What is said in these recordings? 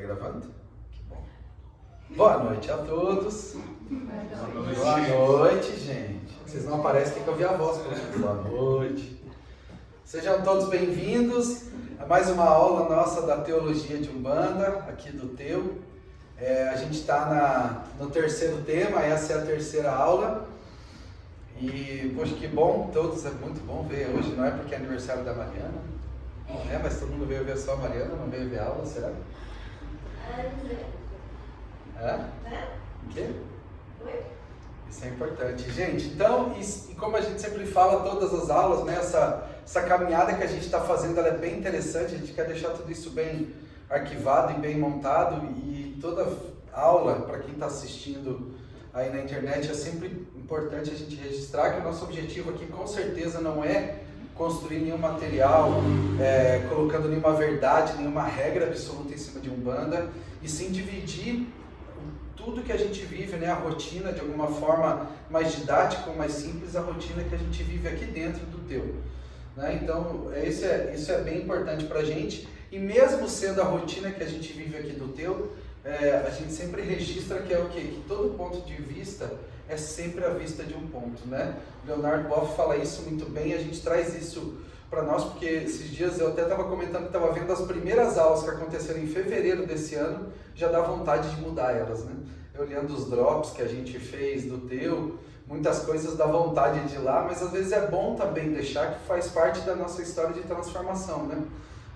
gravando? Que bom. Boa noite a todos. Boa noite, gente. Vocês não aparecem, tem que ouvir a voz. Boa noite. Sejam todos bem-vindos a mais uma aula nossa da Teologia de Umbanda, aqui do Teu. A gente está no terceiro tema, essa é a terceira aula. E, poxa, que bom, todos, é muito bom ver hoje, não é porque é aniversário da Mariana, não é, mas todo mundo veio ver só a Mariana, não veio ver a aula, será? O quê? Isso é importante. Gente, então, e como a gente sempre fala, todas as aulas, né, essa caminhada que a gente está fazendo, ela é bem interessante, a gente quer deixar tudo isso bem arquivado e bem montado, e toda aula, para quem está assistindo aí na internet, é sempre importante a gente registrar que o nosso objetivo aqui com certeza não é construir nenhum material, colocando nenhuma verdade, nenhuma regra absoluta em cima de Umbanda, e sim dividir tudo que a gente vive, né, a rotina de alguma forma mais didática ou mais simples, a rotina que a gente vive aqui dentro do Teu. Né? Então, isso é bem importante para a gente, e mesmo sendo a rotina que a gente vive aqui do Teu, a gente sempre registra que é o quê? Que todo ponto de vista é sempre a vista de um ponto, né? Leonardo Boff fala isso muito bem, a gente traz isso para nós, porque esses dias eu até estava comentando que estava vendo as primeiras aulas que aconteceram em fevereiro desse ano, já dá vontade de mudar elas, né? Eu olhando os drops que a gente fez do Teu, muitas coisas dá vontade de ir lá, mas às vezes é bom também deixar que faz parte da nossa história de transformação, né?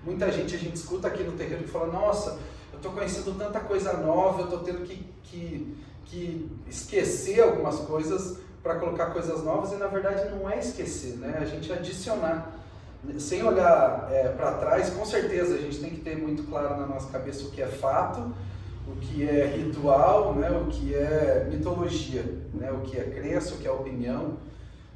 Muita gente, a gente escuta aqui no terreiro que fala, nossa, eu estou conhecendo tanta coisa nova, eu estou tendo que esquecer algumas coisas para colocar coisas novas, e na verdade não é esquecer, né? A gente adicionar, sem olhar para trás. Com certeza a gente tem que ter muito claro na nossa cabeça o que é fato, o que é ritual, né? O que é mitologia, né? O que é crença, o que é opinião.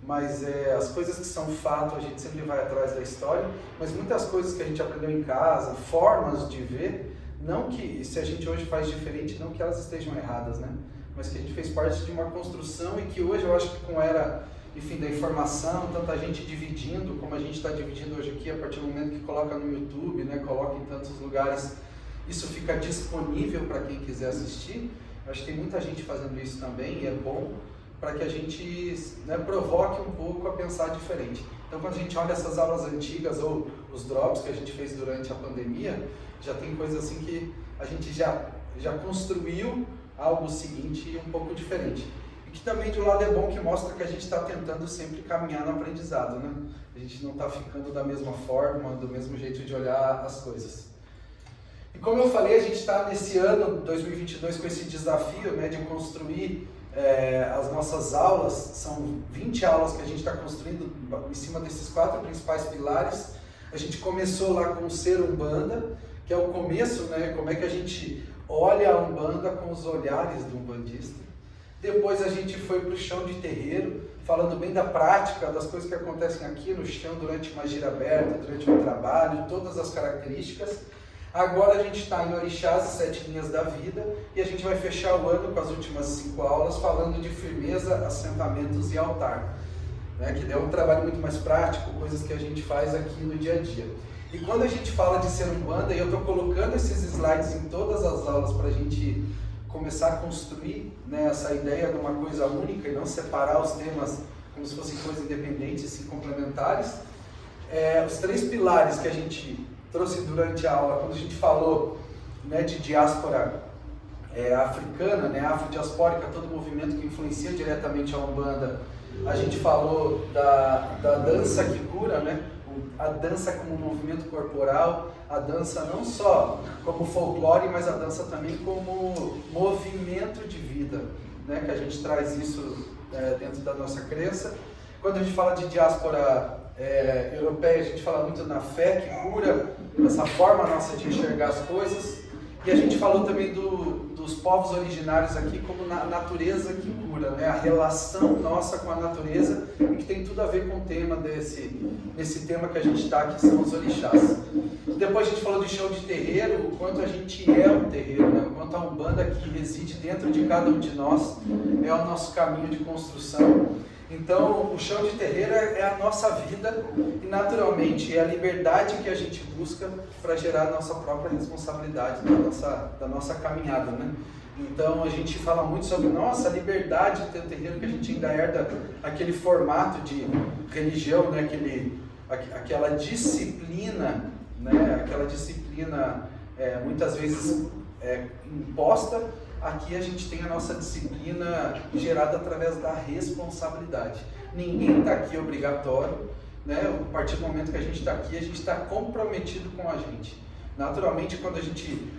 Mas as coisas que são fato, a gente sempre vai atrás da história, mas muitas coisas que a gente aprendeu em casa, formas de ver, não que, se a gente hoje faz diferente, não que elas estejam erradas, né? Mas que a gente fez parte de uma construção, e que hoje eu acho que com a era, enfim, da informação, tanta gente dividindo, como a gente está dividindo hoje aqui, a partir do momento que coloca no YouTube, né, coloca em tantos lugares, isso fica disponível para quem quiser assistir. Eu acho que tem muita gente fazendo isso também, e é bom para que a gente, né, provoque um pouco a pensar diferente. Então, quando a gente olha essas aulas antigas ou os drops que a gente fez durante a pandemia, já tem coisas assim que a gente já construiu algo seguinte um pouco diferente. E que também de um lado é bom, que mostra que a gente está tentando sempre caminhar no aprendizado, né? A gente não está ficando da mesma forma, do mesmo jeito de olhar as coisas. E como eu falei, a gente está nesse ano 2022 com esse desafio, né, de construir as nossas aulas. São 20 aulas que a gente está construindo em cima desses 4 principais pilares. A gente começou lá com o Ser Umbanda, que é o começo, né? Como é que a gente olha a Umbanda com os olhares do umbandista. Depois a gente foi para o chão de terreiro, falando bem da prática, das coisas que acontecem aqui no chão durante uma gira aberta, durante um trabalho, todas as características. Agora a gente está em Orixás e 7 linhas da vida, e a gente vai fechar o ano com as últimas 5 aulas falando de firmeza, assentamentos e altar, né? Que é um trabalho muito mais prático, coisas que a gente faz aqui no dia a dia. E quando a gente fala de Ser Umbanda, e eu estou colocando esses slides em todas as aulas para a gente começar a construir, né, essa ideia de uma coisa única e não separar os temas como se fossem coisas independentes e sim complementares. Os 3 pilares que a gente trouxe durante a aula, quando a gente falou, né, de diáspora africana, né, afrodiaspórica, todo movimento que influencia diretamente a Umbanda, a gente falou da dança que cura, né? A dança como movimento corporal, a dança não só como folclore, mas a dança também como movimento de vida, né? Que a gente traz isso dentro da nossa crença. Quando a gente fala de diáspora europeia, a gente fala muito na fé que cura, essa forma nossa de enxergar as coisas. E a gente falou também dos povos originários aqui como na natureza que cura, né? A relação nossa com a natureza, e que tem tudo a ver com o tema desse tema que a gente está aqui, são os orixás. Depois a gente falou de chão de terreiro, o quanto a gente é um terreiro, né? O quanto a Umbanda que reside dentro de cada um de nós é o nosso caminho de construção. Então, o chão de terreiro é a nossa vida e, naturalmente, é a liberdade que a gente busca para gerar a nossa própria responsabilidade da nossa caminhada, né? Então, a gente fala muito sobre, nossa, a liberdade de ter um terreiro, que a gente ainda herda aquele formato de religião, né? Aquela disciplina, né? Aquela disciplina, muitas vezes, imposta. Aqui a gente tem a nossa disciplina gerada através da responsabilidade. Ninguém está aqui obrigatório, né? A partir do momento que a gente está aqui, a gente está comprometido com a gente. Naturalmente, quando a gente...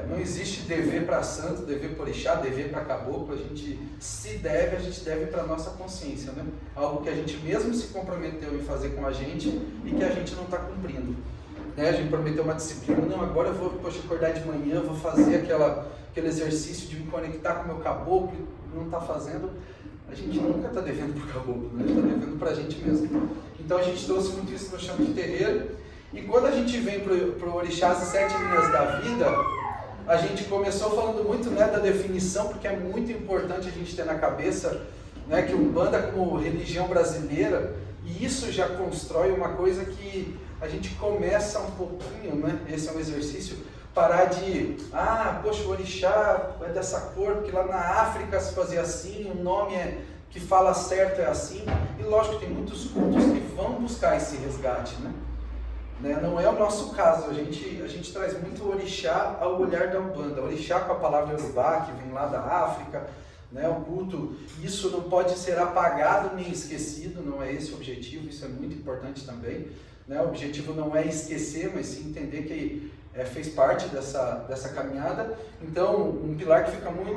não existe dever para santo, dever para orixá, dever para caboclo, a gente deve para a nossa consciência, né? Algo que a gente mesmo se comprometeu em fazer com a gente e que a gente não está cumprindo. Né? A gente prometeu uma disciplina, não, agora eu vou acordar de manhã, vou fazer aquele exercício de me conectar com o meu caboclo, não está fazendo, a gente nunca está devendo para o caboclo, né? A gente está devendo para a gente mesmo. Então a gente trouxe muito isso no chão de terreiro, e quando a gente vem para o orixá, as 7 linhas da vida, a gente começou falando muito, né, da definição, porque é muito importante a gente ter na cabeça, né, que Umbanda como religião brasileira, e isso já constrói uma coisa que a gente começa um pouquinho, né, esse é um exercício, parar de, poxa, o orixá é dessa cor, porque lá na África se fazia assim, o nome que fala certo é assim, e lógico, tem muitos cultos que vão buscar esse resgate, né? Não é o nosso caso, a gente traz muito o orixá ao olhar da Umbanda, o orixá com a palavra Yorubá, que vem lá da África, né, o culto, isso não pode ser apagado nem esquecido, não é esse o objetivo, isso é muito importante também, né? O objetivo não é esquecer, mas sim entender que fez parte dessa caminhada. Então, um pilar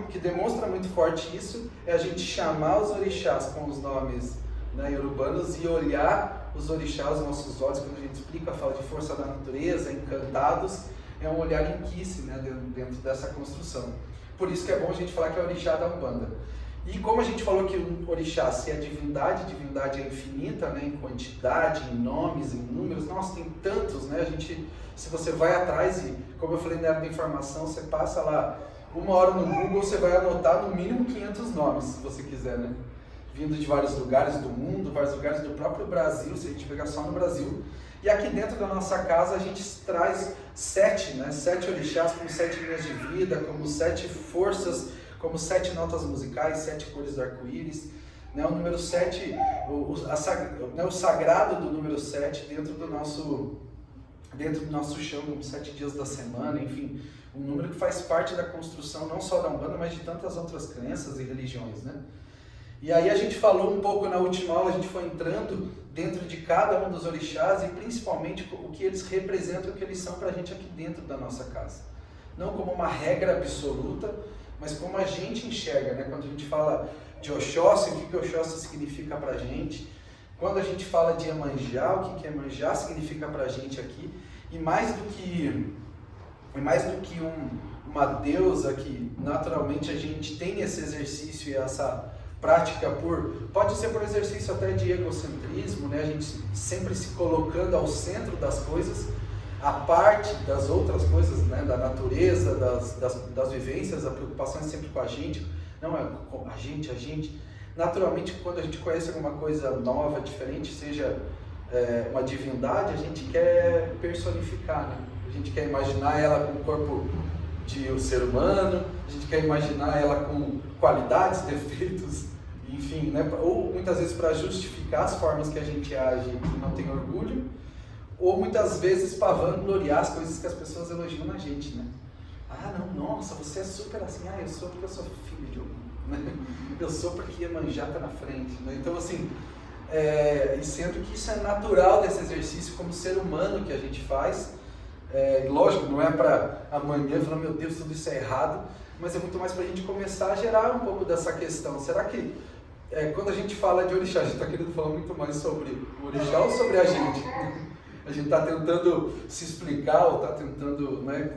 que demonstra muito forte isso é a gente chamar os orixás com os nomes, né, iorubanos, e olhar os orixás, os nossos olhos, quando a gente explica, fala de força da natureza, encantados, é um olhar inquice, né, dentro dessa construção. Por isso que é bom a gente falar que é o orixá da Umbanda. E como a gente falou que o orixá, se é divindade é infinita, né, em quantidade, em nomes, em números, nossa, tem tantos, né, se você vai atrás e, como eu falei na era da informação, você passa lá 1 hora no Google, você vai anotar no mínimo 500 nomes, se você quiser, né, vindo de vários lugares do mundo, vários lugares do próprio Brasil, se a gente pegar só no Brasil. E aqui dentro da nossa casa a gente traz 7 orixás como 7 linhas de vida, como 7 forças, como 7 notas musicais, 7 cores do arco-íris, né? O número 7, o sagrado do número 7 dentro do nosso chão, como 7 dias da semana, enfim, um número que faz parte da construção não só da Umbanda, mas de tantas outras crenças e religiões, né? E aí a gente falou um pouco na última aula, a gente foi entrando dentro de cada um dos orixás e principalmente o que eles representam, o que eles são para a gente aqui dentro da nossa casa. Não como uma regra absoluta, mas como a gente enxerga, né? Quando a gente fala de Oxóssi, o que Oxóssi significa para a gente. Quando a gente fala de Iemanjá, o que Iemanjá significa para a gente aqui. E mais do que uma deusa que naturalmente a gente tem esse exercício e essa prática pode ser por exercício até de egocentrismo, né? A gente sempre se colocando ao centro das coisas, a parte das outras coisas, né? Da natureza, das vivências, a preocupação é sempre com a gente, não é a gente. Naturalmente, quando a gente conhece alguma coisa nova, diferente, seja uma divindade, a gente quer personificar, né? A gente quer imaginar ela com o corpo de um ser humano, a gente quer imaginar ela com qualidades, defeitos, enfim, né? Ou muitas vezes para justificar as formas que a gente age e não tem orgulho, ou muitas vezes para vangloriar as coisas que as pessoas elogiam na gente, né? Nossa, você é super assim, eu sou porque eu sou filho de alguém, né? Eu sou porque Iemanjá está na frente, né? Então assim, e sendo que isso é natural desse exercício como ser humano que a gente faz, lógico, não é para amanhã falar, meu Deus, tudo isso é errado, mas é muito mais para a gente começar a gerar um pouco dessa questão. Será que quando a gente fala de orixá, a gente está querendo falar muito mais sobre o orixá ou sobre a gente? A gente está tentando se explicar ou está tentando, né,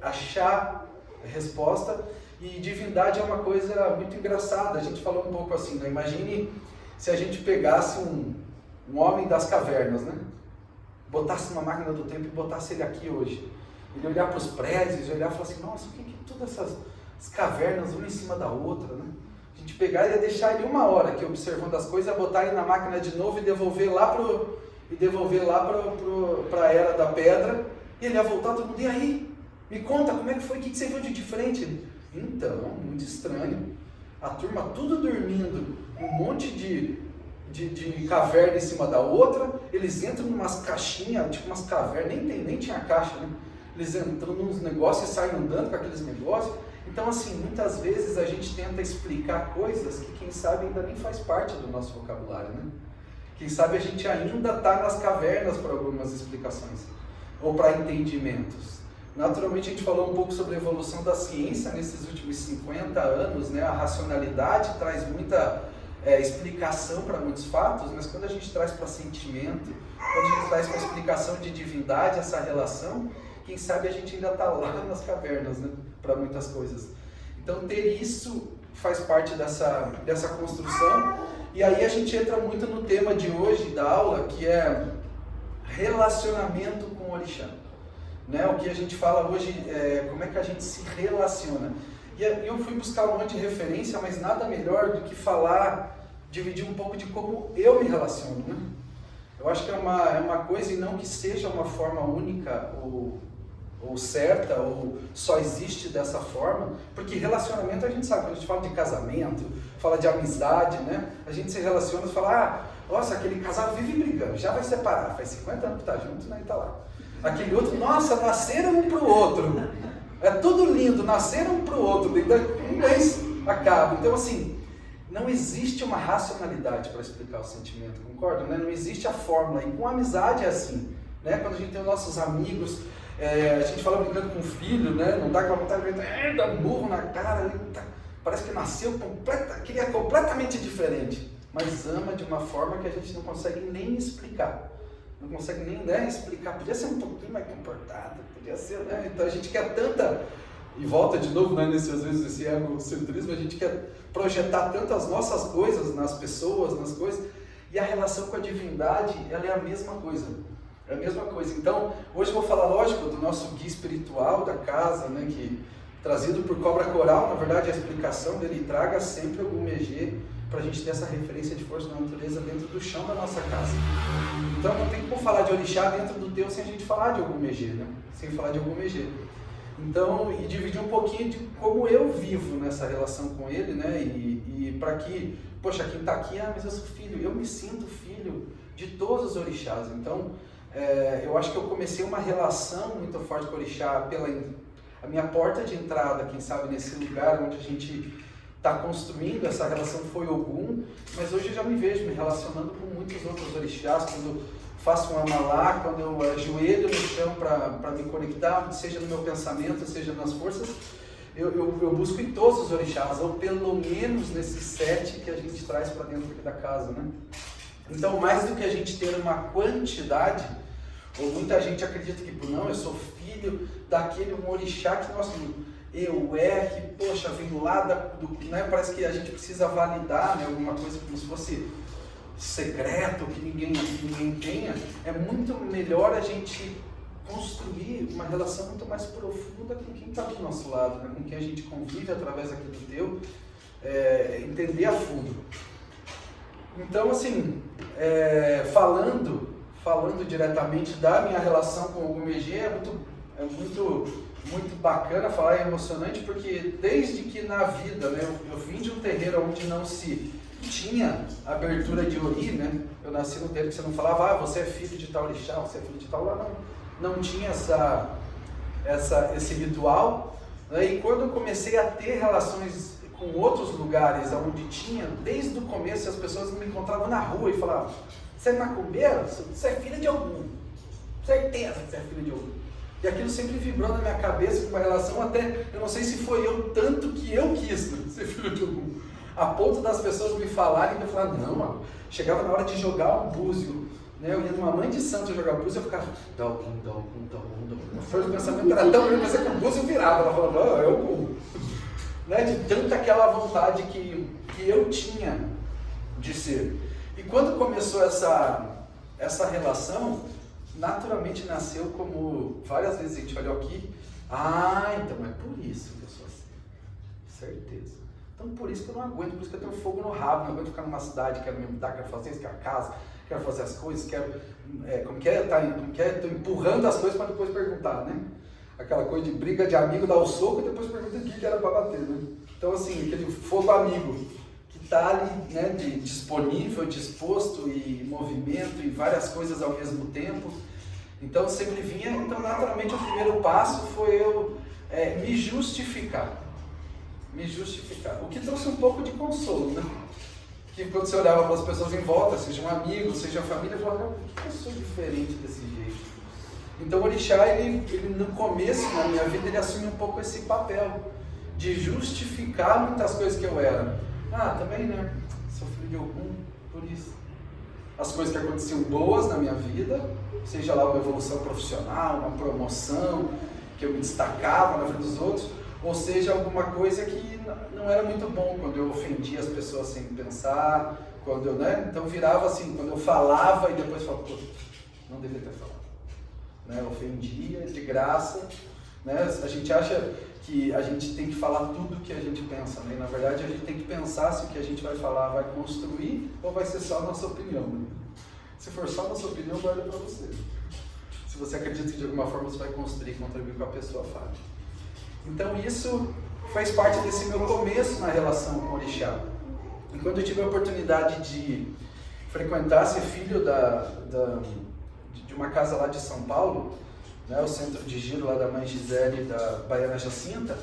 achar resposta, e divindade é uma coisa muito engraçada. A gente falou um pouco assim, né? Imagine se a gente pegasse um homem das cavernas, né? Botasse uma máquina do tempo e botasse ele aqui hoje. Ele olhar para os prédios, olhar e falar assim, nossa, o que todas essas cavernas uma em cima da outra, né? A gente pegar e ia deixar ele 1 hora aqui observando as coisas, ia botar ele na máquina de novo e devolver lá para a era da pedra, e ele ia voltar todo mundo, e aí? Me conta, como é que foi? O que você viu de diferente? Então, muito estranho. A turma tudo dormindo, um monte de caverna em cima da outra, eles entram em umas caixinhas, tipo umas cavernas, nem tinha caixa, né? Eles entram nos negócios e saem andando com aqueles negócios. Então, assim, muitas vezes a gente tenta explicar coisas que, quem sabe, ainda nem faz parte do nosso vocabulário, né? Quem sabe a gente ainda está nas cavernas para algumas explicações, ou para entendimentos. Naturalmente, a gente falou um pouco sobre a evolução da ciência nesses últimos 50 anos, né? A racionalidade traz muita explicação para muitos fatos, mas quando a gente traz para sentimento, quando a gente traz para explicação de divindade, essa relação, quem sabe a gente ainda está lá nas cavernas, né? Para muitas coisas. Então, ter isso faz parte dessa construção. E aí a gente entra muito no tema de hoje da aula, que é relacionamento com o orixá. Né? O que a gente fala hoje é como é que a gente se relaciona. E eu fui buscar um monte de referência, mas nada melhor do que dividir um pouco de como eu me relaciono. Né? Eu acho que é uma coisa, e não que seja uma forma única ou certa, ou só existe dessa forma, porque relacionamento a gente sabe, quando a gente fala de casamento, fala de amizade, né? A gente se relaciona e fala, nossa, aquele casal vive brigando, já vai separar, faz 50 anos que tá junto, né, e tá lá. Aquele outro, nossa, nasceram um pro outro, é tudo lindo, nasceram um pro outro, um mês acaba. Então, assim, não existe uma racionalidade para explicar o sentimento, concorda? Né? Não existe a fórmula, e com amizade é assim, né? Quando a gente tem os nossos amigos, a gente fala brincando com o filho, né? Não dá aquela vontade de dar burro na cara, parece que nasceu completamente diferente, mas ama de uma forma que a gente não consegue nem explicar, não consegue nem explicar, podia ser um pouquinho mais comportado, podia ser, né? Então a gente quer tanta, e volta de novo, né, às vezes esse egocentrismo, a gente quer projetar tanto as nossas coisas nas pessoas, nas coisas, e a relação com a divindade, ela é a mesma coisa. É a mesma coisa. Então, hoje eu vou falar, lógico, do nosso guia espiritual da casa, né, que trazido por Cobra Coral, na verdade a explicação dele traga sempre algum Megê para a gente ter essa referência de força da natureza dentro do chão da nossa casa. Então não tem como falar de orixá dentro do teu sem a gente falar de algum Megê, né? Sem falar de algum Megê. Então, e dividir um pouquinho de como eu vivo nessa relação com ele, né? E para que, poxa, quem está aqui, mas eu sou filho, eu me sinto filho de todos os orixás. Então, eu acho que eu comecei uma relação muito forte com o orixá pela a minha porta de entrada, quem sabe, nesse lugar onde a gente está construindo essa relação foi Ogum, mas hoje eu já me vejo me relacionando com muitos outros orixás, quando faço um amalá, quando eu ajoelho no chão para me conectar, seja no meu pensamento, seja nas forças, eu busco em todos os orixás, ou pelo menos nesses 7 que a gente traz para dentro aqui da casa, né? Então, mais do que a gente ter uma quantidade, ou muita gente acredita que, não, eu sou filho daquele orixá que, nossa, que, poxa, vem lá né, parece que a gente precisa validar, né, alguma coisa como se fosse secreto, que ninguém tenha. É muito melhor a gente construir uma relação muito mais profunda com quem está do nosso lado, né, com quem a gente convive através aqui do teu, entender a fundo. Então, assim, falando diretamente da minha relação com o Megê, é muito bacana falar, é emocionante, porque desde que na vida, né, eu vim de um terreiro onde não se tinha abertura de ori, né? Eu nasci num terreiro que você não falava, você é filho de tal orixá, você é filho de tal, lá não tinha esse ritual, né? E quando eu comecei a ter relações com outros lugares onde tinha, desde o começo as pessoas me encontravam na rua e falavam, você é macumbeiro? Você é filho de algum, certeza que você é filho de algum. E aquilo sempre vibrou na minha cabeça com uma relação até, eu não sei se foi eu tanto que eu quis, né, ser filho de algum, a ponto das pessoas me falarem e eu falava, não, mano. Chegava na hora de jogar um búzio, né, eu ia numa mãe de santo jogar búzio, eu ficava, o pensamento era tão grande, mas que o búzio virava, ela falava, não, é o cu. Né, de tanta aquela vontade que eu tinha de ser. E quando começou essa relação, naturalmente nasceu como, várias vezes a gente olhou aqui, então é por isso que eu sou assim, certeza. Então por isso que eu não aguento, por isso que eu tenho fogo no rabo, não aguento ficar numa cidade, quero me mudar, quero fazer isso, quero casa, quero fazer as coisas, quero, tô empurrando as coisas para depois perguntar, né? Aquela coisa de briga de amigo, dar o soco e depois pergunta o que era para bater, né? Então assim, aquele fogo amigo que está ali, né, disponível, disposto e em movimento e várias coisas ao mesmo tempo. Então sempre vinha, então naturalmente o primeiro passo foi eu me justificar. O que trouxe um pouco de consolo, né? Que quando você olhava para as pessoas em volta, seja um amigo, seja a família, eu falava, por que eu sou diferente desse jeito? Então o orixá, ele no começo, na minha vida, ele assume um pouco esse papel de justificar muitas coisas que eu era. Também, né? Sou filho de Ogum, por isso. As coisas que aconteciam boas na minha vida, seja lá uma evolução profissional, uma promoção, que eu me destacava na frente dos outros, ou seja, alguma coisa que não era muito bom, quando eu ofendia as pessoas sem pensar, quando eu, né? Então virava assim, quando eu falava e depois falava, pô, não deveria ter falado. Né? Ofendia de graça, né? A gente acha que a gente tem que falar tudo o que a gente pensa, né? Na verdade a gente tem que pensar se o que a gente vai falar vai construir ou vai ser só a nossa opinião, né? Se for só a nossa opinião, guarda para você. Se você acredita que de alguma forma você vai construir, contribuir com a pessoa, fale. Então isso faz parte desse meu começo na relação com o orixá. E quando eu tive a oportunidade de frequentar, ser filho de uma casa lá de São Paulo, né, o centro de giro lá da mãe Gisele e da Baiana Jacinta,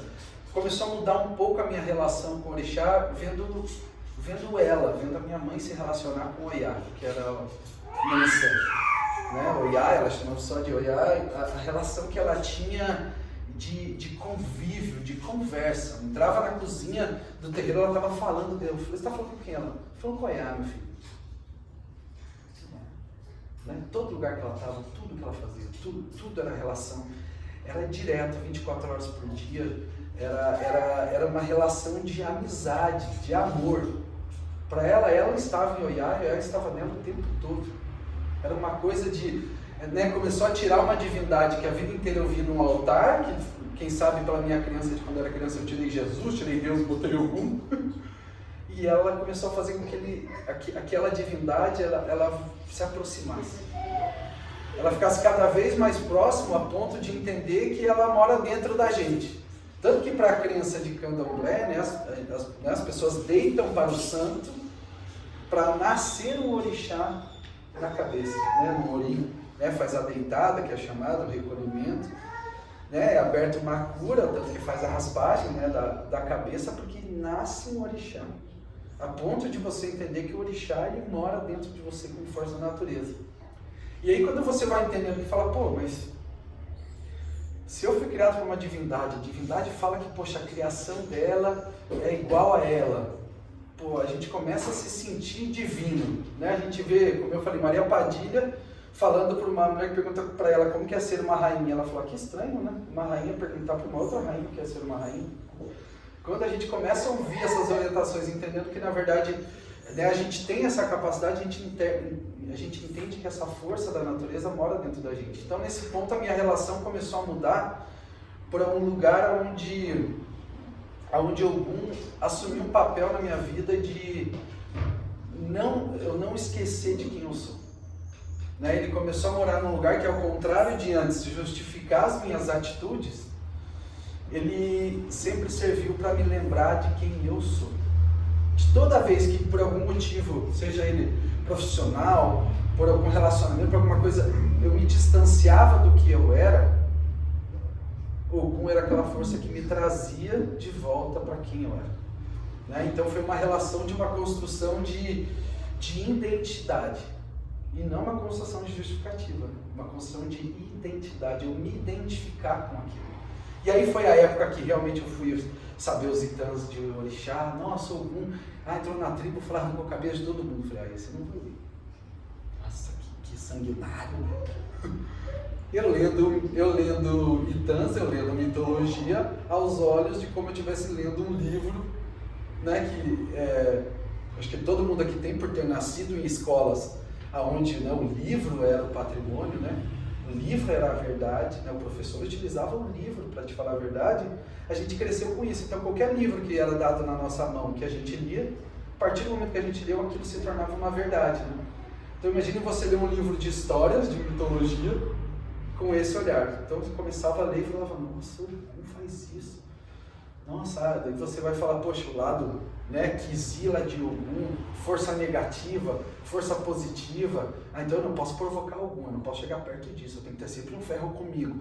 começou a mudar um pouco a minha relação com o orixá, vendo a minha mãe se relacionar com o Oiá, que era a Nancy, né? Oiá, ela chamava só de Oiá, a relação que ela tinha de convívio, de conversa. Entrava na cozinha do terreiro, ela estava falando, eu falei, você está falando com quem? Ela falando com Oiá, meu filho. Né? Todo lugar que ela estava, tudo que ela fazia, tudo era relação, era direto, 24 horas por dia, era uma relação de amizade, de amor. Para ela estava em Oiá, e Oiá estava nela o tempo todo. Era uma coisa de, né, começou a tirar uma divindade que a vida inteira eu vi num altar, que quem sabe pela minha criança, de quando eu era criança eu tirei Jesus, tirei Deus, botei Ogum, e ela começou a fazer com que aquela divindade ela se aproximasse. Ela ficasse cada vez mais próxima a ponto de entender que ela mora dentro da gente. Tanto que para a crença de Candomblé, né, as pessoas deitam para o santo para nascer um orixá na cabeça, né, no orim, né, faz a deitada, que é chamada, o recolhimento, né, é aberto uma cura, tanto que faz a raspagem, né, da cabeça, porque nasce um orixá. A ponto de você entender que o orixá ele mora dentro de você com força da natureza. E aí quando você vai entendendo e fala, pô, mas se eu fui criado por uma divindade, a divindade fala que, poxa, a criação dela é igual a ela. Pô, a gente começa a se sentir divino, né? A gente vê, como eu falei, Maria Padilha falando para uma mulher que pergunta para ela como que é ser uma rainha. Ela falou, que estranho, né? Uma rainha perguntar para uma outra rainha o que é ser uma rainha. Quando a gente começa a ouvir essas orientações, entendendo que, na verdade, né, a gente tem essa capacidade, a gente entende que essa força da natureza mora dentro da gente. Então, nesse ponto, a minha relação começou a mudar para um lugar onde Ogum assumiu um papel na minha vida de eu não esquecer de quem eu sou. Né? Ele começou a morar num lugar que, ao contrário de antes de justificar as minhas atitudes, ele sempre serviu para me lembrar de quem eu sou. De toda vez que, por algum motivo, seja ele profissional, por algum relacionamento, por alguma coisa, eu me distanciava do que eu era, Ogum era aquela força que me trazia de volta para quem eu era. Né? Então foi uma relação de uma construção de identidade, e não uma construção de justificativa, uma construção de identidade, eu me identificar com aquilo. E aí foi a época que realmente eu fui saber os itãs de orixá. Nossa, Ogum entrou na tribo, falou, arrancou a cabeça de todo mundo. Falei, esse eu não vou ver. Nossa, que sanguinário. Eu lendo itãs, eu lendo mitologia, aos olhos de como eu estivesse lendo um livro, né, que acho que todo mundo aqui tem, por ter nascido em escolas onde, né, o livro era o patrimônio, né? o livro era a verdade, né? O professor utilizava o livro para te falar a verdade, a gente cresceu com isso. Então qualquer livro que era dado na nossa mão, que a gente lia, a partir do momento que a gente leu, aquilo se tornava uma verdade. Né? Então imagine você ler um livro de histórias, de mitologia, com esse olhar. Então você começava a ler e falava, nossa, como faz isso? Nossa, daí você vai falar, poxa, o lado, né, Kizila de Ogum, força negativa, força positiva, então eu não posso provocar Ogum, eu não posso chegar perto disso, eu tenho que ter sempre um ferro comigo.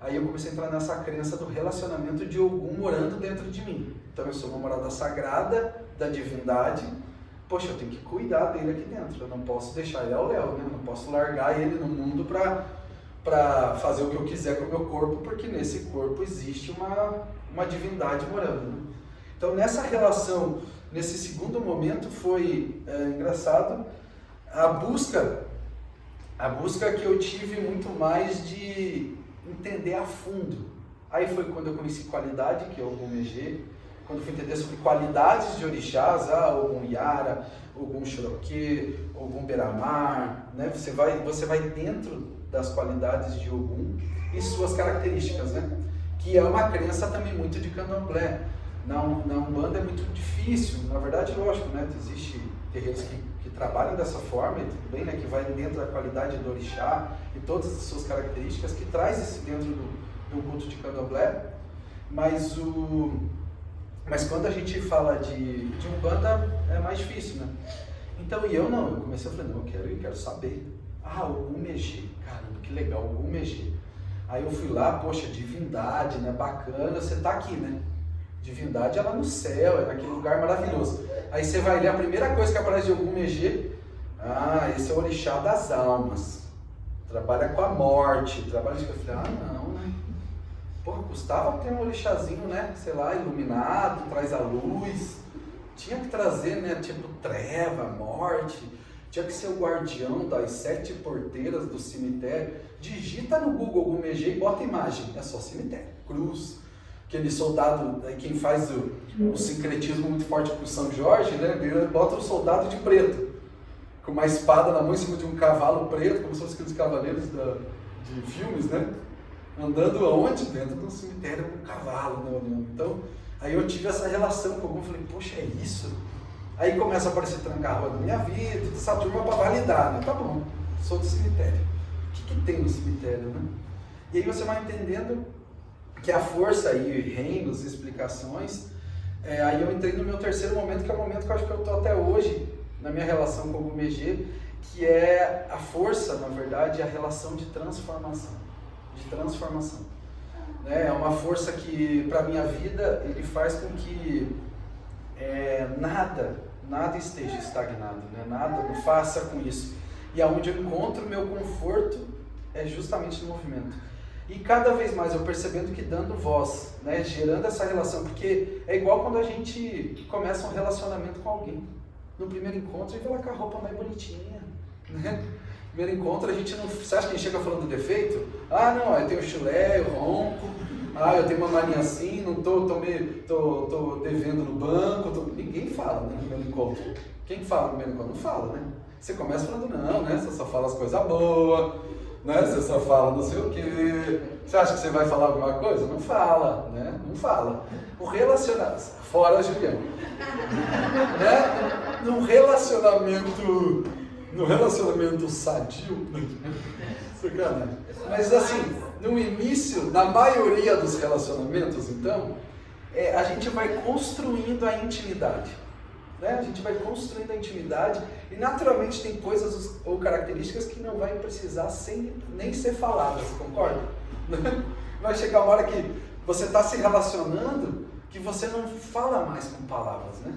Aí eu comecei a entrar nessa crença do relacionamento de Ogum morando dentro de mim. Então eu sou uma morada sagrada da divindade, poxa, eu tenho que cuidar dele aqui dentro, eu não posso deixar ele ao léu, né? Eu não posso largar ele no mundo para fazer o que eu quiser com o meu corpo, porque nesse corpo existe uma divindade morando. Né? Então nessa relação, nesse segundo momento foi engraçado, a busca que eu tive muito mais de entender a fundo. Aí foi quando eu conheci qualidade, que é o Ogum Megê, quando eu fui entender sobre qualidades de orixás, Ogum Yara, Ogum Xoroquê, Ogum Beramar, né? Você vai dentro das qualidades de Ogum e suas características, né? Que é uma crença também muito de candomblé. Na Umbanda é muito difícil, na verdade, lógico, né? Existe terreiros que trabalham dessa forma, e tudo bem, né? Que vai dentro da qualidade do orixá e todas as suas características, que traz isso dentro do culto de candomblé, mas quando a gente fala de Umbanda é mais difícil, né? Então, eu comecei a falar, não, eu quero saber. Ogum Megê, caramba, que legal, Ogum Megê. Aí eu fui lá, poxa, divindade, né, bacana, você tá aqui, né? Divindade é lá no céu, é naquele lugar maravilhoso. Aí você vai ler, a primeira coisa que aparece de Ogum Megê, esse é o orixá das almas, trabalha com a morte, trabalha com... Eu falei, não, né? Porra, custava ter um orixazinho, né, sei lá, iluminado, traz a luz, tinha que trazer, né, tipo treva, morte, tinha que ser o guardião das 7 porteiras do cemitério. Digita no Google Ogum Megê e bota imagem, é só cemitério, cruz, aquele soldado, quem faz o sincretismo muito forte com o São Jorge, né, bota o soldado de preto, com uma espada na mão em cima de um cavalo preto, como se fossem aqueles cavaleiros de filmes, né? Andando aonde? Dentro do cemitério com um cavalo, né, olhando. Então, aí eu tive essa relação com o Ogum, falei, poxa, é isso? Aí começa a aparecer trancar-rua na minha vida, toda essa turma para validar, né? Tá bom, sou do cemitério. O que tem no cemitério, né? E aí você vai entendendo que a força e reinos, explicações, aí eu entrei no meu terceiro momento, que é o momento que eu acho que eu estou até hoje, na minha relação com o Ogum Megê, que é a força, na verdade, a relação de transformação. É uma força que, para a minha vida, ele faz com que nada esteja estagnado, né? Nada me faça com isso. E aonde eu encontro o meu conforto é justamente no movimento. E cada vez mais eu percebendo que dando voz, né? Gerando essa relação, porque é igual quando a gente começa um relacionamento com alguém. No primeiro encontro, a gente vai lá com a roupa mais bonitinha, né? Primeiro encontro, a gente não... Você acha que a gente chega falando defeito? Não, eu tenho chulé, eu ronco, eu tenho uma mania assim, não tô devendo no banco, ninguém fala, né, no primeiro encontro. Quem fala no primeiro encontro? Não fala, né? Você começa falando, não, né, você só fala as coisas boas, né, você só fala não sei o quê. Você acha que você vai falar alguma coisa? Não fala, né, não fala. O relacionamento, fora a Juliana, né, no relacionamento sadio, sacanagem. Mas assim, no início, na maioria dos relacionamentos, então, a gente vai construindo a intimidade. Né? A gente vai construindo a intimidade e naturalmente tem coisas ou características que não vai precisar nem ser faladas, concorda? Vai chegar uma hora que você está se relacionando que você não fala mais com palavras, né?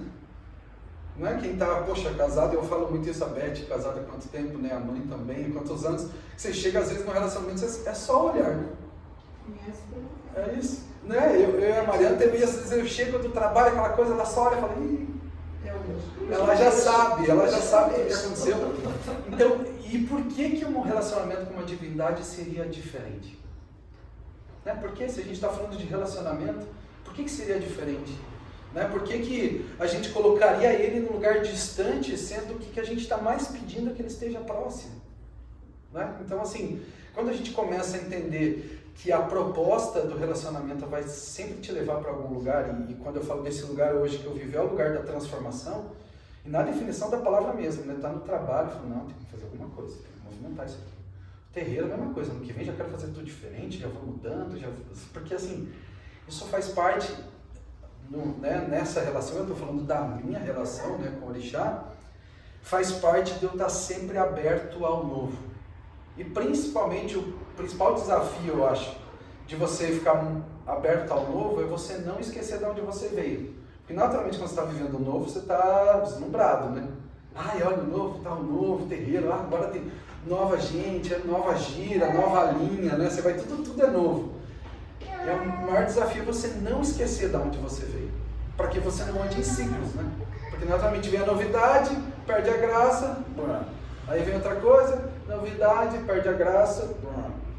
Não é quem está, poxa, casado, eu falo muito isso, a Beth, casada há quanto tempo, né? A mãe também, quantos anos, você chega às vezes no relacionamento, é só olhar. É isso, né? Eu e a Mariana também, às vezes eu chego do trabalho, aquela coisa, ela só olha e fala, ela já sabe o que aconteceu. Então, e por que um relacionamento com uma divindade seria diferente? Né? Porque se a gente está falando de relacionamento, por que seria diferente? Né? Por que a gente colocaria ele num lugar distante, sendo que a gente está mais pedindo que ele esteja próximo? Né? Então, assim, quando a gente começa a entender que a proposta do relacionamento vai sempre te levar para algum lugar, e quando eu falo desse lugar hoje que eu vivo é o lugar da transformação, e na definição da palavra mesmo, né? Tá no trabalho, falo, não, tem que fazer alguma coisa, tem que movimentar isso aqui. Terreiro é a mesma coisa, ano que vem já quero fazer tudo diferente, já vou mudando, porque assim, isso faz parte, nessa relação, eu estou falando da minha relação, né, com o Orixá, faz parte de eu estar sempre aberto ao novo. E principalmente, o principal desafio, eu acho, de você ficar aberto ao novo é você não esquecer de onde você veio. Porque naturalmente quando você está vivendo o novo, você está deslumbrado, né? Ai, olha o novo, tá o novo terreiro, agora tem nova gente, nova gira, nova linha, né? Você vai, tudo é novo. E o maior desafio é você não esquecer de onde você veio, para que você não ande em ciclos, né? Porque naturalmente vem a novidade, perde a graça, aí vem outra coisa, novidade, perde a graça,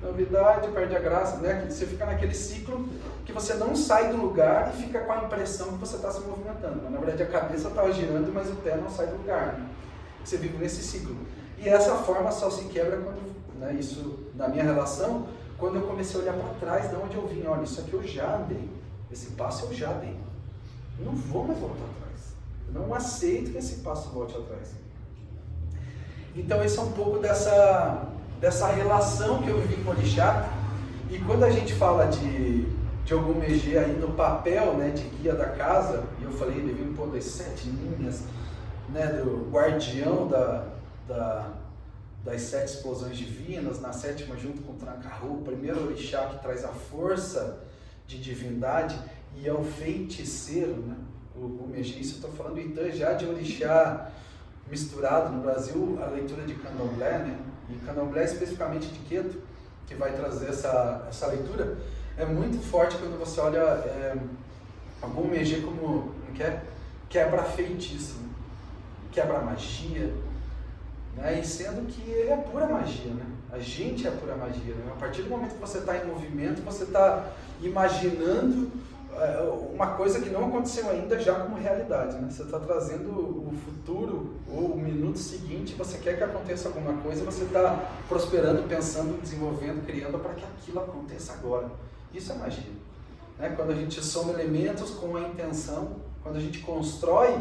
novidade, perde a graça, né? Você fica naquele ciclo que você não sai do lugar e fica com a impressão que você está se movimentando. Mas, na verdade, a cabeça está girando, mas o pé não sai do lugar. Né? Você vive nesse ciclo. E essa forma só se quebra quando, né, isso, na minha relação, quando eu comecei a olhar para trás de onde eu vim. Olha, isso aqui eu já dei. Esse passo eu já dei. Eu não vou mais voltar atrás. Eu não aceito que esse passo volte atrás. Então, esse é um pouco dessa relação que eu vivi com o Orixá. E quando a gente fala de algum Megê aí no papel, né, de guia da casa, e eu falei, ele veio das 7 linhas, né, do guardião das 7 explosões divinas, na 7ª junto com o Trancarru, o primeiro Orixá que traz a força de divindade, e é o feiticeiro, né, o Megê, isso eu estou falando então já de Orixá misturado no Brasil, a leitura de Candomblé, né, e Candomblé especificamente de Queto, que vai trazer essa leitura, é muito forte quando você olha algum Megê como quebra feitiço, né? Quebra magia, né? E sendo que ele é pura magia, né? A gente é pura magia, né? A partir do momento que você está em movimento, você está imaginando uma coisa que não aconteceu ainda já como realidade, né? Você está trazendo o futuro ou o minuto seguinte, você quer que aconteça alguma coisa, você está prosperando, pensando, desenvolvendo, criando para que aquilo aconteça agora. Isso é magia, né? Quando a gente soma elementos com a intenção, quando a gente constrói,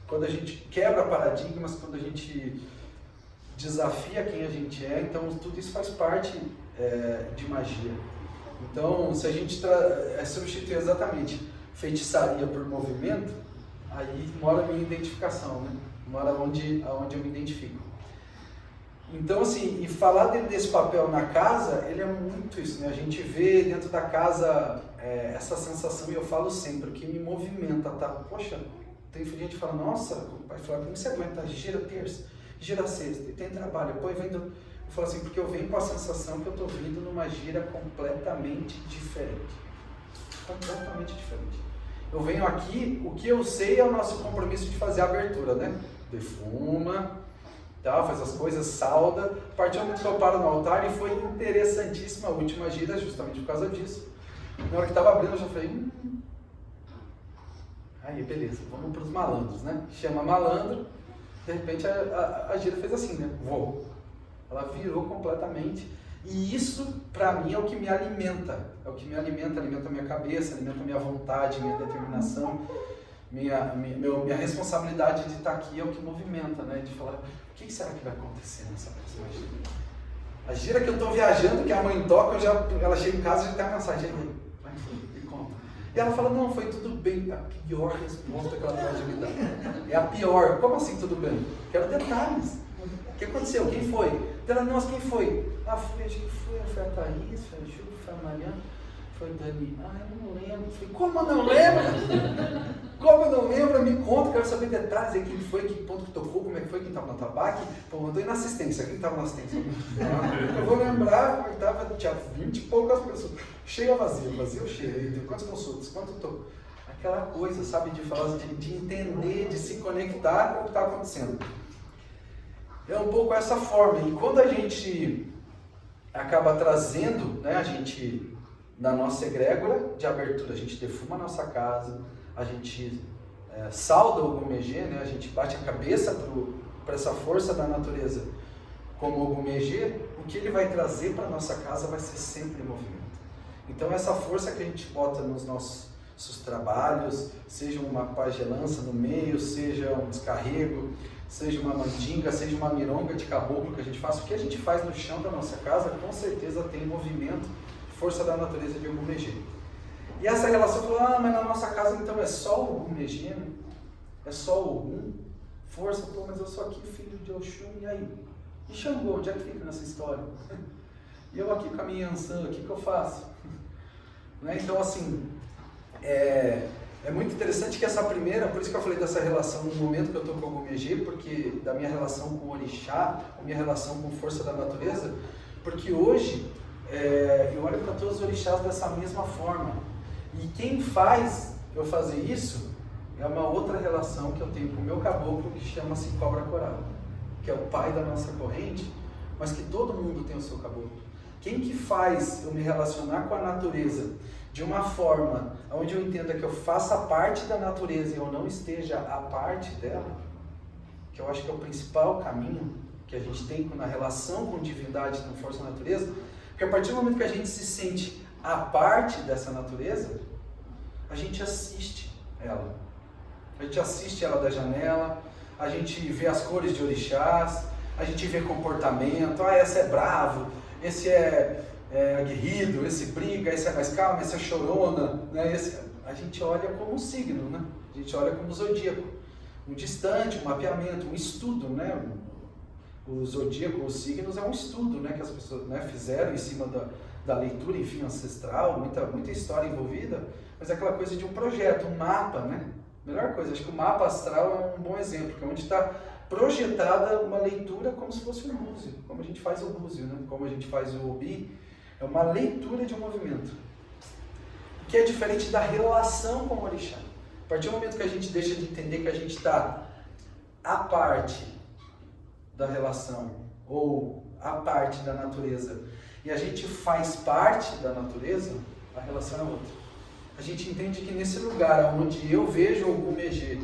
quando a gente quebra paradigmas, quando a gente desafia quem a gente é, então tudo isso faz parte de magia. Então, se a gente substituir exatamente feitiçaria por movimento, aí mora a minha identificação, né? Mora onde eu me identifico. Então, assim, e falar desse papel na casa, ele é muito isso, né? A gente vê dentro da casa essa sensação, e eu falo sempre, o que me movimenta, tá? Poxa, tem gente que fala, nossa, o pai fala, como você aguenta? Gira terça, gira sexta, e tem trabalho, depois vem eu falo assim, porque eu venho com a sensação que eu estou vindo numa gira completamente diferente. Completamente diferente. Eu venho aqui, o que eu sei é o nosso compromisso de fazer a abertura, né? Defuma, tá? Faz as coisas, sauda. A partir do momento que eu paro no altar, e foi interessantíssima a última gira, justamente por causa disso. Na hora que estava abrindo, eu já falei, aí beleza, vamos para os malandros, né? Chama malandro, de repente a gira fez assim, né? Vou. Ela virou completamente, e isso para mim é o que me alimenta, alimenta a minha cabeça, alimenta a minha vontade, minha determinação, minha responsabilidade de estar aqui é o que movimenta, né? De falar, o que será que vai acontecer nessa próxima gira? A gira que eu estou viajando, que a mãe toca, ela chega em casa e já tem uma mensagem, me conta. E ela fala, não, foi tudo bem, a pior resposta que ela pode me dar. É a pior, como assim tudo bem? Quero detalhes. O que aconteceu? Quem foi? Ela, nossa, quem foi? Acho que foi a Thaís, foi a Ju, foi a Mariana, foi a Dani. Eu não lembro. Falei, como eu não lembro? Como eu não lembro? Me conta, quero saber detalhes. Aí, quem foi, que ponto que tocou, como é que foi, quem estava no tabaco. Pô, eu tô indo na assistência, quem estava na assistência? Eu vou lembrar, tinha 20 e poucas pessoas. Cheia vazio cheio. Quantas consultas, quanto tô? Aquela coisa, sabe, de falar, de entender, de se conectar com o que está acontecendo. É um pouco essa forma, e quando a gente acaba trazendo, né, a gente, na nossa egrégora de abertura, a gente defuma a nossa casa, a gente sauda o Megê, né, a gente bate a cabeça para essa força da natureza, como Ogum Megê, o que ele vai trazer para a nossa casa vai ser sempre movimento. Então essa força que a gente bota nos nossos trabalhos, seja uma pagelança no meio, seja um descarrego, seja uma mandinga, seja uma mironga de caboclo que a gente faz, o que a gente faz no chão da nossa casa, com certeza tem movimento, força da natureza de Ogum Megê. E essa relação falou, mas na nossa casa então é só o Ogum Megê, né? É só o Ogum? Força, pô, mas eu sou aqui filho de Oxum, e aí? E Xangô, onde é que fica nessa história? E eu aqui com a minha Yansan, o que eu faço? Né? Então assim, é muito interessante que essa primeira, por isso que eu falei dessa relação no momento que eu estou com o Ogum Megê, porque da minha relação com o Orixá, a minha relação com força da natureza, porque hoje eu olho para todos os orixás dessa mesma forma. E quem faz eu fazer isso é uma outra relação que eu tenho com o meu caboclo, que chama-se Cobra Coral, que é o pai da nossa corrente, mas que todo mundo tem o seu caboclo. Quem que faz eu me relacionar com a natureza de uma forma onde eu entenda que eu faça parte da natureza e eu não esteja a parte dela, que eu acho que é o principal caminho que a gente tem na relação com divindade, com força da natureza, porque a partir do momento que a gente se sente a parte dessa natureza, a gente assiste ela. A gente assiste ela da janela, a gente vê as cores de orixás, a gente vê comportamento, esse é bravo, esse é aguerrido, esse briga, esse é mais calmo, esse é chorona, né? A gente olha como um signo, né? A gente olha como um zodíaco, um distante, um mapeamento, um estudo, né? O zodíaco, os signos é um estudo, né? Que as pessoas, né, fizeram em cima da leitura, enfim, ancestral, muita história envolvida, mas é aquela coisa de um projeto, um mapa, né? Melhor coisa, acho que o mapa astral é um bom exemplo, que é onde está projetada uma leitura como se fosse um búzio, como a gente faz o búzio, né? Como a gente faz o obi, é uma leitura de um movimento, que é diferente da relação com o orixá. A partir do momento que a gente deixa de entender que a gente está a parte da relação, ou a parte da natureza, e a gente faz parte da natureza, a relação é outra. A gente entende que nesse lugar onde eu vejo o Ogum Megê,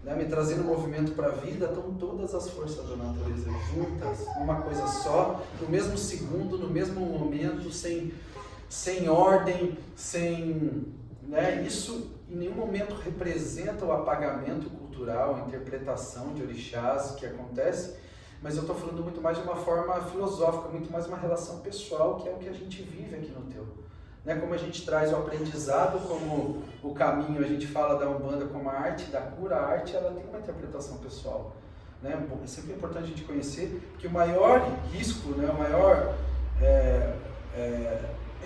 né, me trazendo movimento para a vida, estão todas as forças da natureza juntas, numa coisa só, no mesmo segundo, no mesmo momento, sem ordem, né, isso em nenhum momento representa o apagamento cultural, a interpretação de orixás que acontece, mas eu estou falando muito mais de uma forma filosófica, muito mais uma relação pessoal, que é o que a gente vive aqui no Teu. Né, como a gente traz o aprendizado como o caminho, a gente fala da Umbanda como a arte da cura, a arte ela tem uma interpretação pessoal. Né? É sempre importante a gente conhecer que o maior risco, né, o maior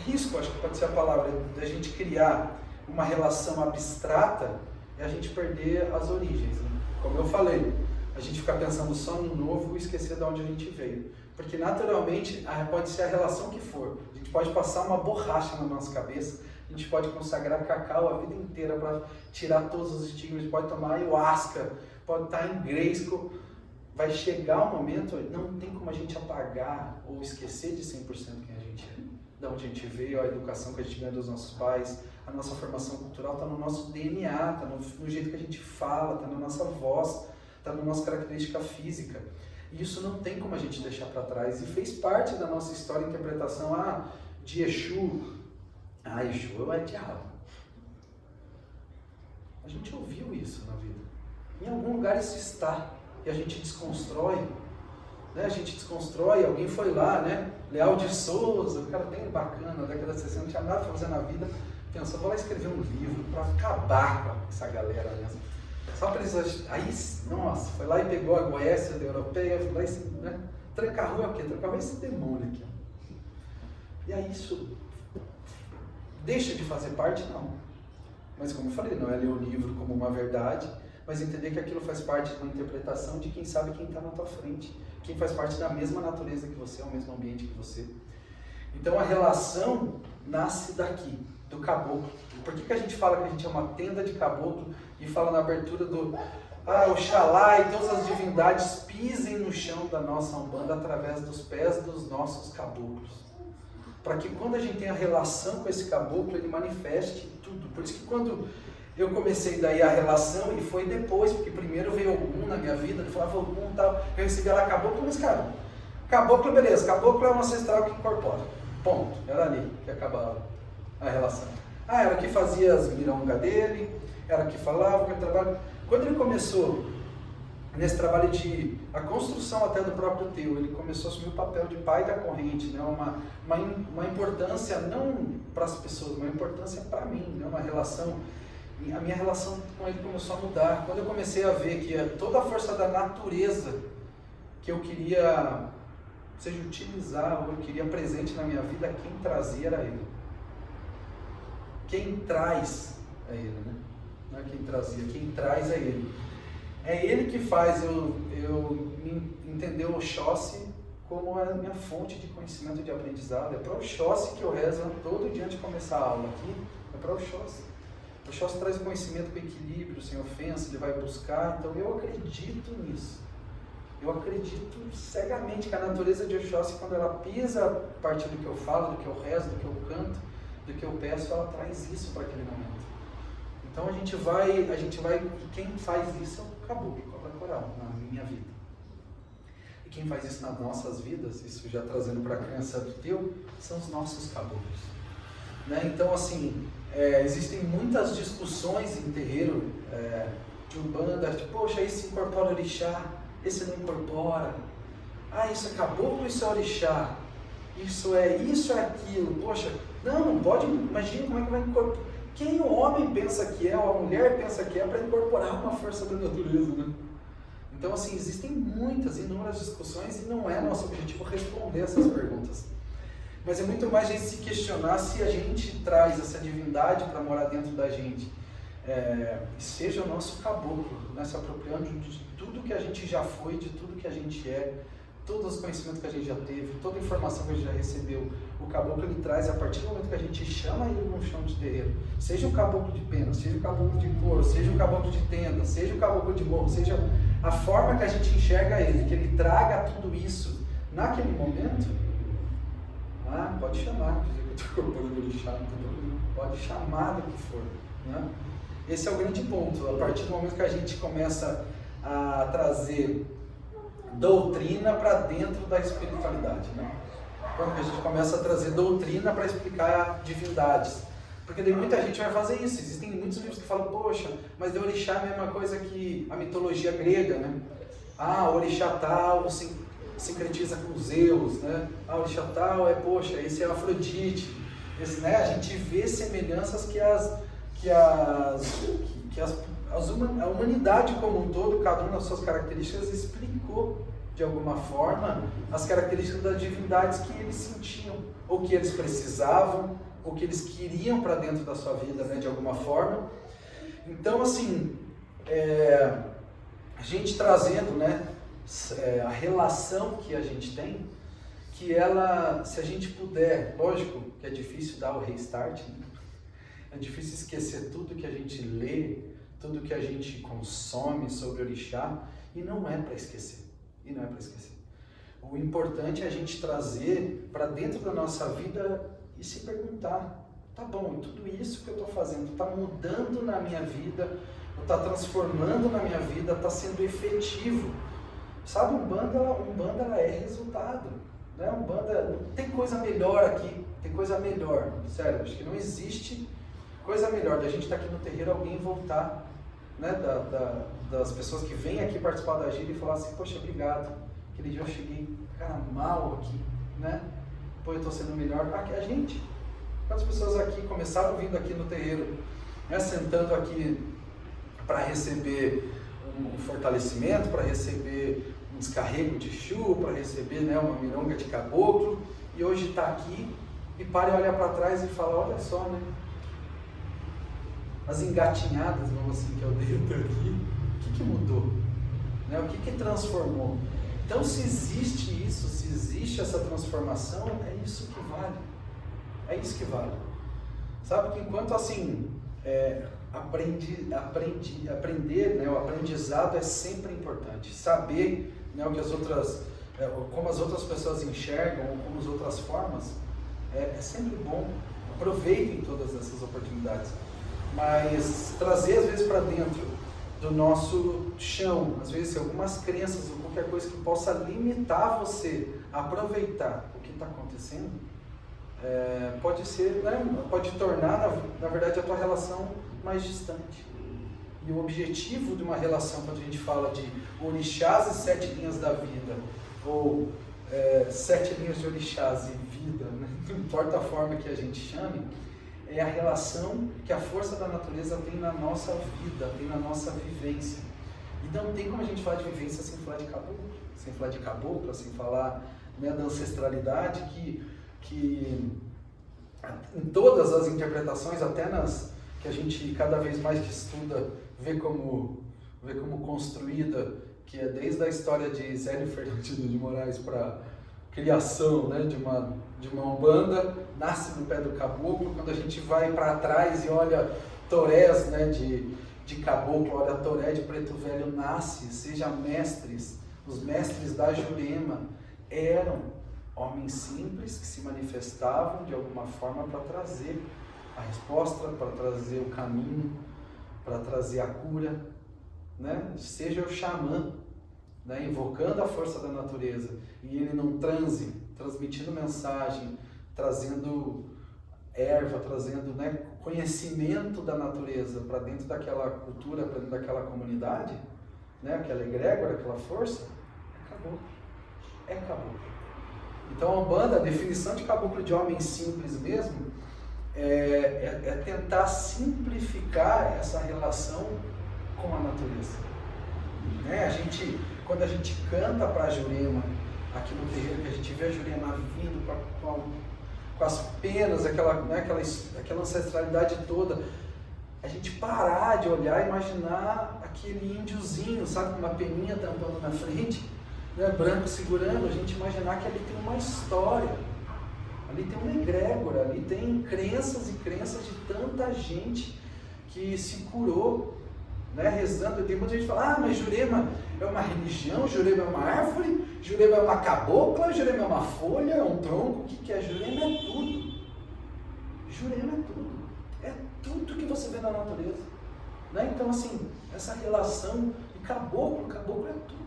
risco, acho que pode ser a palavra, da gente criar uma relação abstrata é a gente perder as origens. Né? Como eu falei, a gente ficar pensando só no novo e esquecer de onde a gente veio. Porque naturalmente pode ser a relação que for. A gente pode passar uma borracha na nossa cabeça, a gente pode consagrar cacau a vida inteira para tirar todos os estigmas, a gente pode tomar ayahuasca, pode estar em Grayskull. Vai chegar um momento, não tem como a gente apagar ou esquecer de 100% quem a gente é. De onde a gente veio, a educação que a gente ganha dos nossos pais, a nossa formação cultural está no nosso DNA, está no jeito que a gente fala, está na nossa voz, está na nossa característica física. E isso não tem como a gente deixar para trás. E fez parte da nossa história e interpretação de Exu. Exu é o diabo. A gente ouviu isso na vida. Em algum lugar isso está. E a gente desconstrói. Né? A gente desconstrói. Alguém foi lá, né? Leal de Souza, um cara bem bacana, na década de 60, não tinha nada para fazer na vida. Pensou, vou lá escrever um livro para acabar com essa galera mesmo. Só para eles, aí, nossa, foi lá e pegou a Goécia da Europeia, foi lá e, né, tranca-rua aqui, tranca-rua esse demônio aqui. E aí isso deixa de fazer parte? Não. Mas como eu falei, não é ler o livro como uma verdade, mas entender que aquilo faz parte de uma interpretação de quem sabe quem está na tua frente, quem faz parte da mesma natureza que você, o mesmo ambiente que você. Então a relação nasce daqui, do caboclo. Por que a gente fala que a gente é uma tenda de caboclo e fala na abertura do Oxalá e todas as divindades pisem no chão da nossa Umbanda através dos pés dos nossos caboclos? Para que quando a gente tem a relação com esse caboclo, ele manifeste tudo. Por isso que quando eu comecei daí a relação, e foi depois, porque primeiro veio Ogum na minha vida, eu falava Ogum e tal, eu recebi ela caboclo, mas cara, Caboclo, beleza, caboclo é um ancestral que incorpora. Ponto. Era ali que acabava a relação. Era o que fazia as mirongas dele, era o que falava, que trabalho. Quando ele começou nesse trabalho de a construção até do próprio teu, ele começou a assumir o papel de pai da corrente, né? uma importância não para as pessoas, uma importância para mim, né? Uma relação. A minha relação com ele começou a mudar. Quando eu comecei a ver que toda a força da natureza que eu queria, seja utilizar, ou eu queria presente na minha vida, quem trazia era ele. Quem traz é ele, né? Não é quem trazia, quem traz é ele. É ele que faz eu entender o Oxóssi como a minha fonte de conhecimento, de aprendizado. É para o Oxóssi que eu rezo todo dia antes de começar a aula aqui. É para o Oxóssi. O Oxóssi traz conhecimento com equilíbrio, sem ofensa, ele vai buscar. Então eu acredito nisso. Eu acredito cegamente que a natureza de Oxóssi, quando ela pisa a partir do que eu falo, do que eu rezo, do que eu canto, do que eu peço, ela traz isso para aquele momento. Então a gente vai, e quem faz isso é o caboclo, cobra coral, na minha vida. E quem faz isso nas nossas vidas, isso já trazendo para a criança do teu, são os nossos caboclos. Né? Então assim, existem muitas discussões em terreiro de Umbanda, tipo, poxa, esse incorpora orixá, esse não incorpora. Isso é caboclo, isso é orixá. Isso é aquilo. Poxa, não pode, imagina como é que vai incorporar. Quem o homem pensa que é, ou a mulher pensa que é, para incorporar uma força da natureza, né? Então, assim, existem inúmeras discussões e não é nosso objetivo responder essas perguntas. Mas é muito mais a gente se questionar se a gente traz essa divindade para morar dentro da gente. Seja o nosso caboclo, né? Se apropriando de tudo que a gente já foi, de tudo que a gente é, todos os conhecimentos que a gente já teve, toda a informação que a gente já recebeu. O caboclo ele traz a partir do momento que a gente chama ele no chão de terreiro. Seja o caboclo de pena, seja o caboclo de couro, seja o caboclo de tenda, seja o caboclo de morro, seja a forma que a gente enxerga ele, que ele traga tudo isso naquele momento. Pode chamar, dizer que eu estou incorporando o orixá, pode chamar do que for, né? Esse é o grande ponto. A partir do momento que a gente começa a trazer doutrina para dentro da espiritualidade, né? Quando a gente começa a trazer doutrina para explicar divindades. Porque daí muita gente vai fazer isso. Existem muitos livros que falam, poxa, mas de orixá é a mesma coisa que a mitologia grega, né? O orixá tal se sincretiza com Zeus, né? O orixá tal poxa, esse é Afrodite. Esse, né? A gente vê semelhanças a humanidade como um todo, cada uma das suas características, explicou de alguma forma as características das divindades que eles sentiam, ou que eles precisavam, ou que eles queriam para dentro da sua vida, né, de alguma forma. Então, assim, a gente trazendo, né, a relação que a gente tem, que ela, se a gente puder, lógico que é difícil dar o restart, né? É difícil esquecer tudo que a gente lê, tudo que a gente consome sobre orixá, e não é para esquecer. O importante é a gente trazer para dentro da nossa vida e se perguntar, tá bom, tudo isso que eu estou fazendo está mudando na minha vida, está transformando na minha vida, está sendo efetivo. Sabe, Umbanda ela é resultado, né? Umbanda, não tem coisa melhor aqui, tem coisa melhor, sério, acho que não existe coisa melhor da gente estar aqui no terreiro, alguém voltar, né, das pessoas que vêm aqui participar da gira e falar assim, poxa, obrigado, aquele dia eu cheguei, cara, mal aqui, né, eu estou sendo melhor. A gente, quantas pessoas aqui começaram vindo aqui no terreiro, né, sentando aqui para receber um fortalecimento, para receber um descarrego de chu, para receber, né, uma mironga de caboclo, e hoje está aqui e para e olha para trás e fala, olha só, né, as engatinhadas, vamos assim, que eu dei aqui, o que mudou? Né? O que transformou? Então, se existe isso, se existe essa transformação, é isso que vale. É isso que vale. Sabe que enquanto assim, aprender, né, o aprendizado é sempre importante. Saber, né, o que como as outras pessoas enxergam, ou como as outras formas, é sempre bom. Aproveitem todas essas oportunidades. Mas trazer às vezes para dentro do nosso chão, às vezes algumas crenças ou qualquer coisa que possa limitar você aproveitar o que está acontecendo, pode ser, né, pode tornar, na verdade, a tua relação mais distante. E o objetivo de uma relação, quando a gente fala de orixás e 7 linhas da vida, ou 7 linhas de orixás e vida, né? Não importa a forma que a gente chame, é a relação que a força da natureza tem na nossa vida, tem na nossa vivência. E não tem como a gente falar de vivência sem falar de caboclo, sem falar, né, da ancestralidade que em todas as interpretações, até nas que a gente cada vez mais que estuda, vê como construída, que é desde a história de Zélio Fernandino de Moraes para criação, né, de uma umbanda, nasce no pé do caboclo. Quando a gente vai para trás e olha torés, né, de caboclo, olha toré de preto velho, nasce, seja mestres, os mestres da Jurema eram homens simples que se manifestavam de alguma forma para trazer a resposta, para trazer o caminho, para trazer a cura, né? Seja o xamã, né, invocando a força da natureza, e ele num transe, transmitindo mensagem, trazendo erva, trazendo, né, conhecimento da natureza para dentro daquela cultura, para dentro daquela comunidade, né, aquela egrégora, aquela força, é caboclo. Então a Umbanda, a definição de caboclo de homem simples mesmo, é tentar simplificar essa relação com a natureza. Né? Quando a gente canta para a Jurema, aqui no terreiro, que a gente vê a Jurema vindo com as penas, aquela ancestralidade toda, a gente parar de olhar e imaginar aquele índiozinho, sabe, com uma peninha tampando na frente, né, branco segurando, a gente imaginar que ali tem uma história, ali tem uma egrégora, ali tem crenças e crenças de tanta gente que se curou, né, rezando. E tem muita gente que fala, mas Jurema é uma religião, Jurema é uma árvore, Jurema é uma cabocla, Jurema é uma folha, é um tronco. O que é Jurema? É tudo. Jurema é tudo. É tudo que você vê na natureza. Né? Então, assim, essa relação de caboclo é tudo.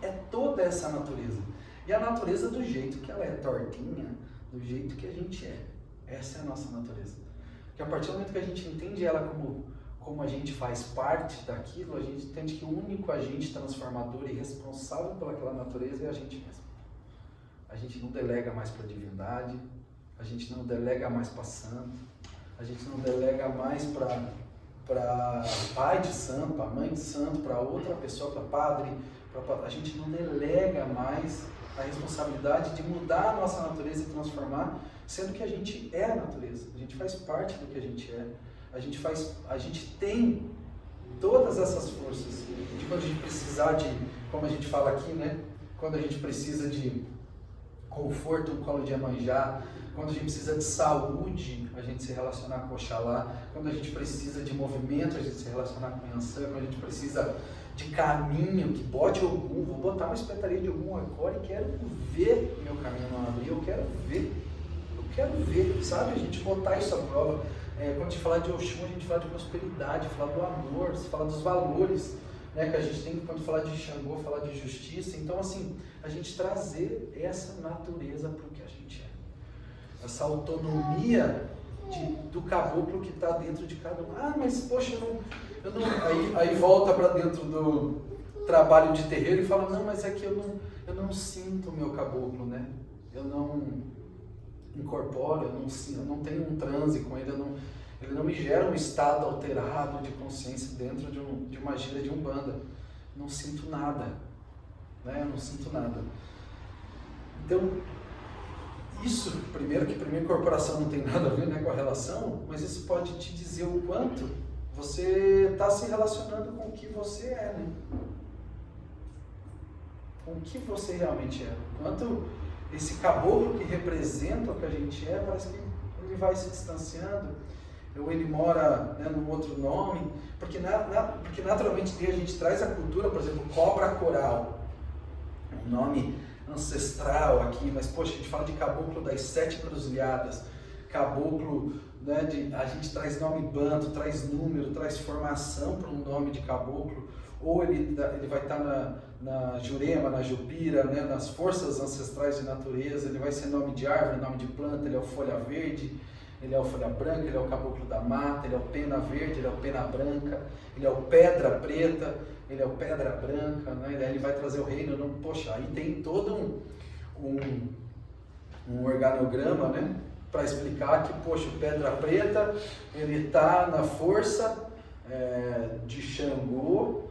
É toda essa natureza. E a natureza do jeito que ela é tortinha, do jeito que a gente é. Essa é a nossa natureza. Porque a partir do momento que a gente entende ela como a gente faz parte daquilo, a gente entende que o único agente transformador e responsável pelaquela natureza é a gente mesmo. A gente não delega mais para a divindade, a gente não delega mais para santo, a gente não delega mais para pai de santo, para mãe de santo, para outra pessoa, para padre, a gente não delega mais a responsabilidade de mudar a nossa natureza e transformar, sendo que a gente é a natureza, a gente faz parte do que a gente é. A gente tem todas essas forças de quando a gente precisar de, como a gente fala aqui, né? Quando a gente precisa de conforto, um colo de Iemanjá, quando a gente precisa de saúde, a gente se relacionar com Oxalá, quando a gente precisa de movimento, a gente se relacionar com Iansã, quando a gente precisa de caminho, que bote Ogum, vou botar uma espetaria de Ogum agora e quero ver meu caminho não abrir, eu quero ver, sabe? A gente botar isso à prova. Quando a gente fala de Oxum, a gente fala de prosperidade, fala do amor, fala dos valores, né, que a gente tem quando falar de Xangô, falar de justiça. Então, assim, a gente trazer essa natureza para o que a gente é. Essa autonomia do caboclo que está dentro de cada um. Mas poxa, eu não... Aí volta para dentro do trabalho de terreiro e fala, não, mas é que eu não sinto o meu caboclo, né? Eu não incorporo, eu não tenho um transe com ele, ele não me gera um estado alterado de consciência dentro de uma gira de Umbanda. Não sinto nada, né? Eu não sinto nada. Então, isso, primeiro que primeira incorporação não tem nada a ver, né, com a relação, mas isso pode te dizer o quanto você está se relacionando com o que você é, né? Com o que você realmente é. Quanto esse caboclo que representa o que a gente é, parece que ele vai se distanciando, ou ele mora, né, num outro nome, porque naturalmente a gente traz a cultura, por exemplo, cobra coral, um nome ancestral aqui, mas poxa, a gente fala de caboclo das 7 cruzilhadas, caboclo, né, a gente traz nome banto, traz número, traz formação para um nome de caboclo, ou ele vai estar na Jurema, na Jupira, né, nas forças ancestrais de natureza, ele vai ser nome de árvore, nome de planta, ele é o folha verde, ele é o folha branca, ele é o caboclo da mata, ele é o pena verde, ele é o pena branca, ele é o pedra preta, ele é o pedra branca, né, ele vai trazer o reino, não, poxa, aí tem todo um organograma, né, para explicar que, poxa, o pedra preta, ele está na força de Xangô,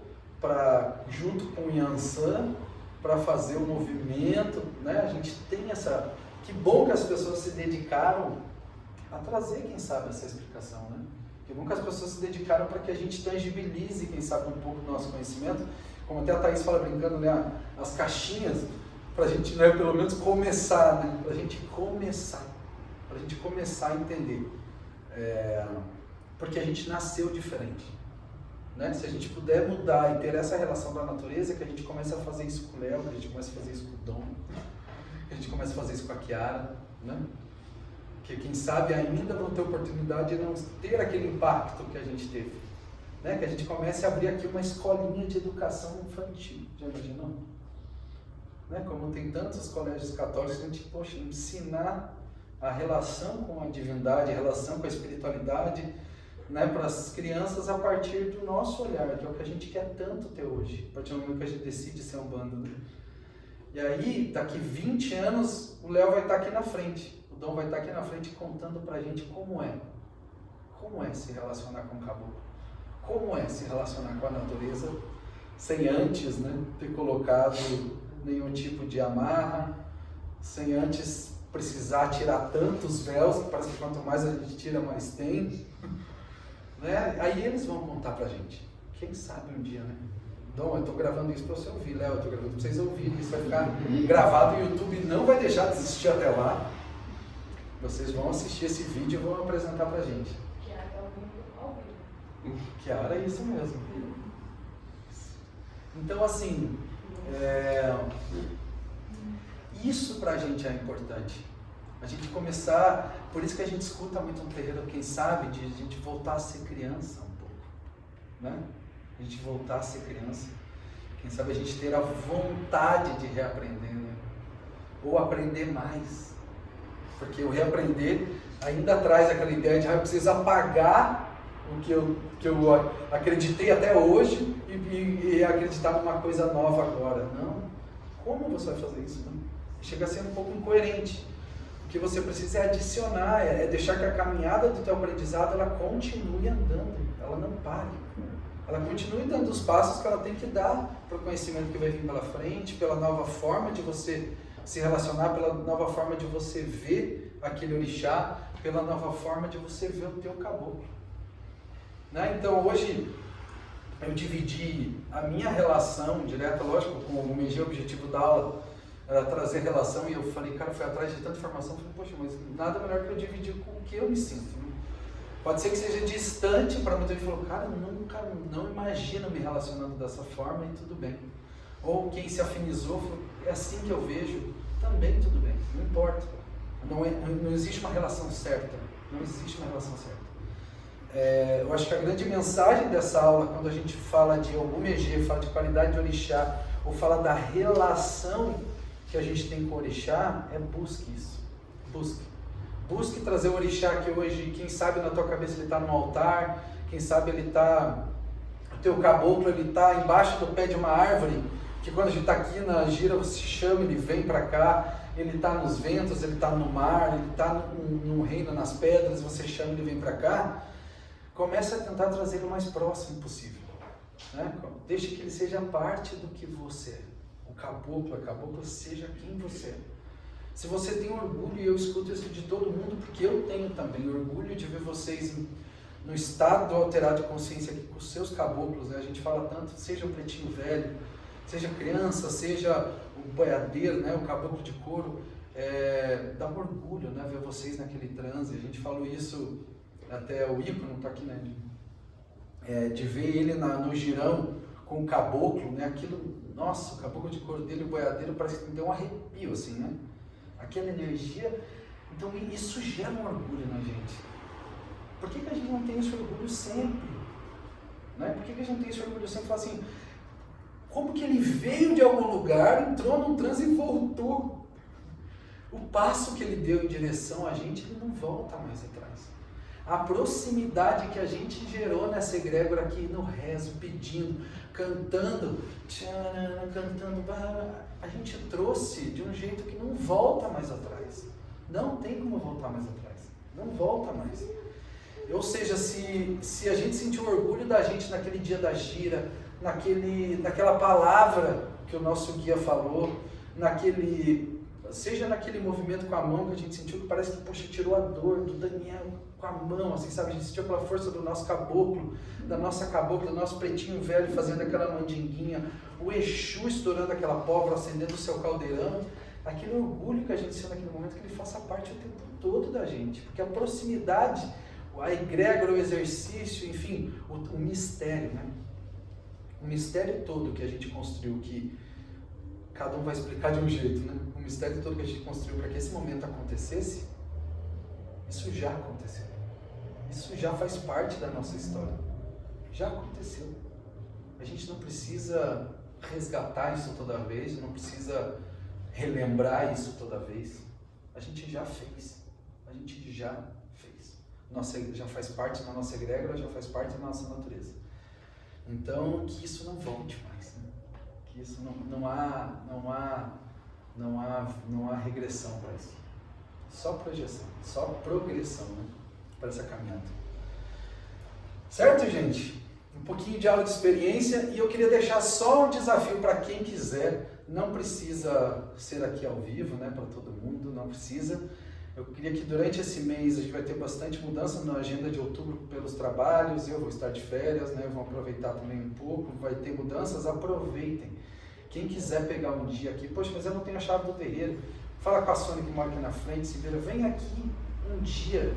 junto com o Yansan, para fazer o movimento, né? A gente tem essa... Que bom que as pessoas se dedicaram a trazer, quem sabe, essa explicação, né? Que bom que as pessoas se dedicaram para que a gente tangibilize, quem sabe, um pouco do nosso conhecimento. Como até a Thaís fala brincando, né? As caixinhas, para a gente, né, pelo menos começar, né? Para a gente começar a entender. Porque a gente nasceu diferente. Né? Se a gente puder mudar e ter essa relação da natureza, que a gente começa a fazer isso com o Léo, que a gente começa a fazer isso com o Dom, que a gente começa a fazer isso com a Kiara, né? Que quem sabe ainda vão ter oportunidade de não ter aquele impacto que a gente teve, né? Que a gente comece a abrir aqui uma escolinha de educação infantil, já imaginou? Né? Como tem tantos colégios católicos, a gente, poxa, ensinar a relação com a divindade, a relação com a espiritualidade, né, para as crianças a partir do nosso olhar, que é o que a gente quer tanto ter hoje, a partir do momento que a gente decide ser um bando. Né? E aí, daqui 20 anos, o Léo vai estar aqui na frente, o Dom vai estar aqui na frente contando para a gente como é se relacionar com o caboclo, como é se relacionar com a natureza, sem antes, né, ter colocado nenhum tipo de amarra, sem antes precisar tirar tantos véus, que parece que quanto mais a gente tira, mais tem. Né? Aí eles vão contar pra gente. Quem sabe um dia, né? Dom, eu tô gravando isso pra você ouvir, Léo, eu tô gravando pra vocês ouvirem. Isso vai ficar gravado, o YouTube não vai deixar de assistir até lá. Vocês vão assistir esse vídeo e vão apresentar pra gente. Kiara tá ao vivo. Kiara é isso mesmo. Então, assim, isso pra gente é importante. A gente começar, por isso que a gente escuta muito um terreiro, quem sabe, de a gente voltar a ser criança um pouco, né? A gente voltar a ser criança, quem sabe a gente ter a vontade de reaprender, né? Ou aprender mais, porque o reaprender ainda traz aquela ideia de eu preciso apagar o que eu acreditei até hoje e acreditar numa coisa nova agora. Não, como você vai fazer isso? Não? Chega a ser um pouco incoerente. O que você precisa é adicionar, é deixar que a caminhada do teu aprendizado ela continue andando, ela não pare. Ela continue dando os passos que ela tem que dar para o conhecimento que vai vir pela frente, pela nova forma de você se relacionar, pela nova forma de você ver aquele orixá, pela nova forma de você ver o teu caboclo. Né? Então hoje eu dividi a minha relação direta, lógico, com o meu objetivo da aula, trazer relação, e eu falei, cara, fui atrás de tanta informação, falei, poxa, mas nada melhor que eu dividir com o que eu me sinto. Né? Pode ser que seja distante para muita gente, falou, cara, não imagino me relacionando dessa forma e tudo bem. Ou quem se afinizou, falou, é assim que eu vejo, também tudo bem, não importa. Não existe uma relação certa, não existe uma relação certa. Eu acho que a grande mensagem dessa aula, quando a gente fala de Ogum Megê, fala de qualidade de orixá, ou fala da relação que a gente tem com o orixá, busque isso. Busque trazer o orixá que hoje, quem sabe na tua cabeça ele está no altar, quem sabe ele está, o teu caboclo ele está embaixo do pé de uma árvore, que quando a gente está aqui na gira, você chama, ele vem para cá, ele está nos ventos, ele está no mar, ele está no reino, nas pedras, você chama, ele vem para cá. Comece a tentar trazer ele o mais próximo possível. Né? Deixe que ele seja parte do que você é. O caboclo, a cabocla, seja quem você é. Se você tem orgulho, e eu escuto isso de todo mundo, porque eu tenho também orgulho de ver vocês no estado alterado de consciência aqui com os seus caboclos, né? A gente fala tanto, seja o pretinho velho, seja criança, seja o boiadeiro, né? O caboclo de couro, dá um orgulho, né? Ver vocês naquele transe. A gente falou isso, até o Ico não está aqui, né? De ver ele no girão com o caboclo, né? Aquilo, nossa, o caboclo de couro dele, o boiadeiro, parece que me deu um arrepio, assim, né? Aquela energia, então isso gera um orgulho na gente. Por que a gente não tem esse orgulho sempre? Né? Por que a gente não tem esse orgulho sempre? Fala assim, Como que ele veio de algum lugar, entrou num transe e voltou. O passo que ele deu em direção a gente, ele não volta mais atrás. A proximidade que a gente gerou nessa egrégora aqui, no rezo, pedindo, cantando, a gente trouxe de um jeito que não volta mais atrás. Não tem como voltar mais atrás. Não volta mais. Ou seja, se a gente sentiu orgulho da gente naquele dia da gira, naquela palavra que o nosso guia falou, seja naquele movimento com a mão que a gente sentiu que parece que, poxa, tirou a dor do Daniel com a mão, assim, sabe? A gente sentiu aquela força do nosso caboclo, da nossa cabocla, do nosso pretinho velho fazendo aquela mandinguinha, o Exu estourando aquela pólvora, acendendo o seu caldeirão, aquele orgulho que a gente sentiu naquele momento, que ele faça parte o tempo todo da gente, porque a proximidade, a egrégora, o exercício, enfim, o mistério, né? O mistério todo que a gente construiu, que cada um vai explicar de um jeito, né? O mistério todo que a gente construiu para que esse momento acontecesse, isso já aconteceu. Isso já faz parte da nossa história. Já aconteceu. A gente não precisa resgatar isso toda vez, não precisa relembrar isso toda vez. A gente já fez. A gente já fez. Já faz parte da nossa egrégora, já faz parte da nossa natureza. Então, que isso não volte mais, né? Que isso não há regressão para isso. Só projeção, só progressão, né? Para essa caminhada. Certo, gente? Um pouquinho de aula de experiência e eu queria deixar só um desafio para quem quiser. Não precisa ser aqui ao vivo, né? Para todo mundo, não precisa. Eu queria que durante esse mês a gente vai ter bastante mudança na agenda de outubro pelos trabalhos, eu vou estar de férias, né? Vou aproveitar também um pouco, vai ter mudanças, aproveitem. Quem quiser pegar um dia aqui, poxa, mas eu não tenho a chave do terreiro, fala com a Sônia que mora aqui na frente, se vira, vem aqui um dia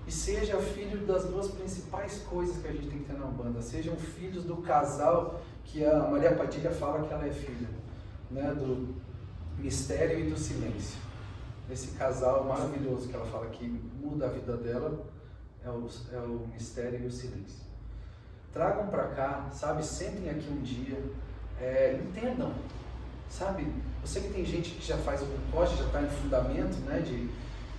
e seja filho das duas principais coisas que a gente tem que ter na Umbanda, sejam filhos do casal que a Maria Padilha fala que ela é filha, né? Do mistério e do silêncio. Esse casal maravilhoso que ela fala que muda a vida dela é o mistério e o silêncio. Tragam para cá, sabe? Sentem aqui um dia, entendam, sabe? Eu sei que tem gente que já faz o roncó, já está em fundamento, né?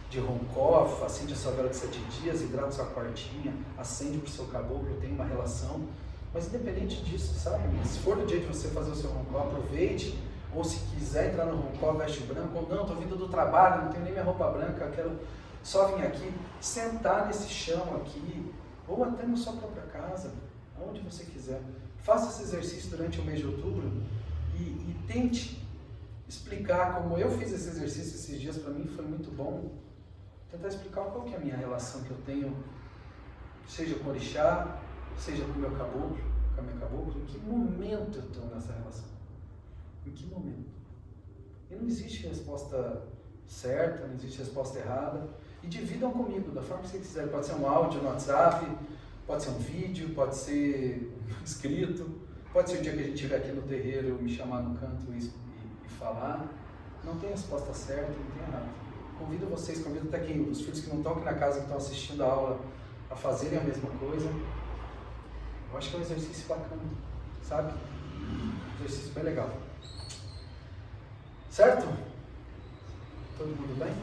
De roncó, acende a sua vela de 7 dias, hidrata sua quartinha, acende para o seu caboclo, tem uma relação. Mas independente disso, sabe? Se for o dia de você fazer o seu roncó, aproveite. Ou se quiser entrar no roncó, veste branco, ou não, estou vindo do trabalho, não tenho nem minha roupa branca, quero só vir aqui, sentar nesse chão aqui, ou até na sua própria casa, onde você quiser. Faça esse exercício durante o mês de outubro e tente explicar, como eu fiz esse exercício esses dias, para mim foi muito bom, tentar explicar qual que é a minha relação que eu tenho, seja com o orixá, seja com o meu caboclo, com a minha caboclo, em que momento eu estou nessa relação. Em que momento? E não existe resposta certa, não existe resposta errada. E dividam comigo, da forma que vocês quiserem. Pode ser um áudio no WhatsApp, pode ser um vídeo, pode ser escrito, pode ser o dia que a gente estiver aqui no terreiro, me chamar no canto e falar. Não tem resposta certa, não tem errado. Convido vocês, convido até quem, os filhos que não estão aqui na casa, que estão assistindo a aula, a fazerem a mesma coisa. Eu acho que é um exercício bacana, sabe? Um exercício bem legal. Certo? Todo mundo bem?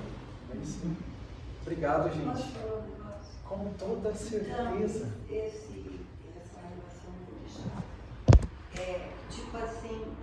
É isso. Obrigado, gente. Com toda certeza. Então, essa relação com o orixá tipo assim,